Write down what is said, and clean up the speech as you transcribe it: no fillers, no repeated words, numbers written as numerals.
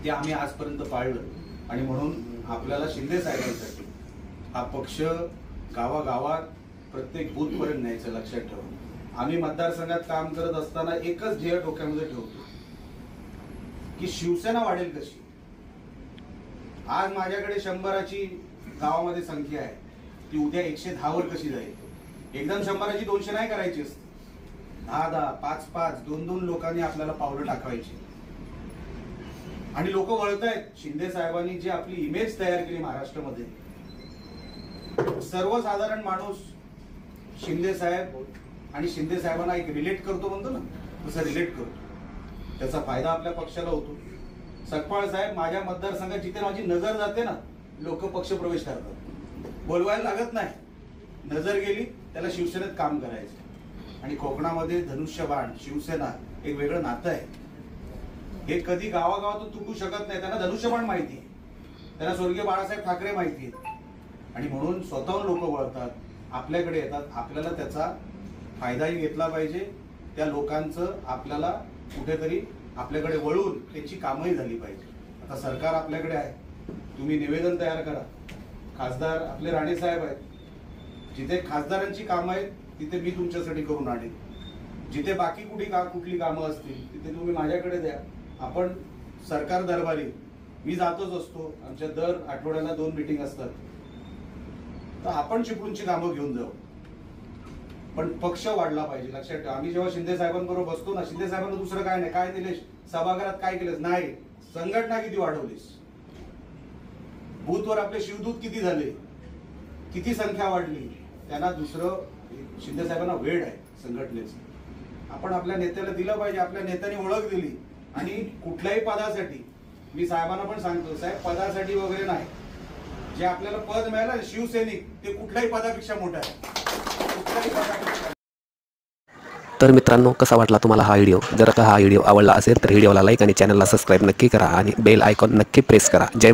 ते आम्ही आजपर्यंत पाळलं आणि म्हणून आपल्याला शिंदे साहेबांसाठी हा पक्ष गावागावात प्रत्येक बूथपर्यंत न्यायचं लक्षात ठेवून आम्ही मतदारसंघात काम करत असताना एकच ध्येय डोक्यामध्ये ठेवतो की शिवसेना वाढेल कशी। आज माझ्याकडे 100ची गावामध्ये संख्या आहे, ती उद्या 110 वर कशी जाईल। एकदम 100ची 200 नाही करायची असते, 10-10, 5-5, 2-2 लोकांनी आपल्याला पावलं टाकायची आणि लोक वळतायत। शिंदे साहेबांनी जी आपली इमेज तयार केली महाराष्ट्रामध्ये, सर्वसाधारण माणूस शिंदे साहेब आणि शिंदे साहेबांना एक रिलेट करतो म्हणतो ना, तसं रिलेट करतो। त्याचा फायदा आपल्या पक्षाला होतो। सकपाळ साहेब, माझ्या मतदारसंघात जिथे माझी नजर जाते ना, लोक पक्ष प्रवेश करतात, बोलवायला लागत नाही। नजर गेली त्याला शिवसेनेत काम करायचं। आणि कोकणामध्ये धनुष्यबाण शिवसेना एक वेगळं नातं आहे, हे कधी गावागावातून तुटू शकत नाही। त्यांना धनुष्यबाण माहिती आहे, त्यांना स्वर्गीय बाळासाहेब ठाकरे माहिती आहेत आणि म्हणून स्वतःहून लोक वळतात, आपल्याकडे येतात। आपल्याला त्याचा फायदाही घेतला पाहिजे, त्या लोकांचं आपल्याला कुठेतरी आपल्याकडे वळून त्यांची कामही झाली पाहिजे। आता सरकार आपल्याकडे आहे, तुम्ही निवेदन तयार करा। खासदार आपले राणे साहेब आहेत, जिथे खासदारांची कामं आहेत तिथे मी तुमच्यासाठी करून आणेन, जिथे बाकी कुठली कामं असतील तिथे तुम्ही माझ्याकडे द्या। आपण सरकार दरबारी मी जातच असतो, आमच्या दर आठवड्याला 2 मीटिंग असतात, तर आपण चिपळूणची कामं घेऊन जाऊ, पण पक्ष वाढला पाहिजे लक्षात ठेवा। आम्ही जेव्हा शिंदे साहेबांबरोबर बसतो ना, शिंदे साहेबांना दुसरं काय नाही, काय दिलेस सभागृहात, काय केलंस नाही, संघटना किती वाढवलीस, बूथवर आपले शिवदूत किती झाले, किती संख्या वाढली, त्यांना दुसरं शिंदे साहेबांना वेळ आहे संघटनेचं। आपण आपल्या नेत्याला दिलं पाहिजे, आपल्या नेत्याने ओळख दिली आणि कुठल्याही पदासाठी मी साहेबांना पण सांगतो, साहेब पदासाठी वगैरे नाही, जे आपल्याला पद मिळालं शिवसैनिक ते कुठल्याही पदापेक्षा मोठं आहे, कुठल्याही पदापेक्षा। तर मित्रांनो, कसा वाटला तुम्हाला हा व्हिडिओ? जर का हा व्हिडिओ आवडला असेल तर व्हिडिओला लाईक आणि चॅनलला सबस्क्राईब नक्की करा आणि बेल आयकॉन नक्की प्रेस करा। जय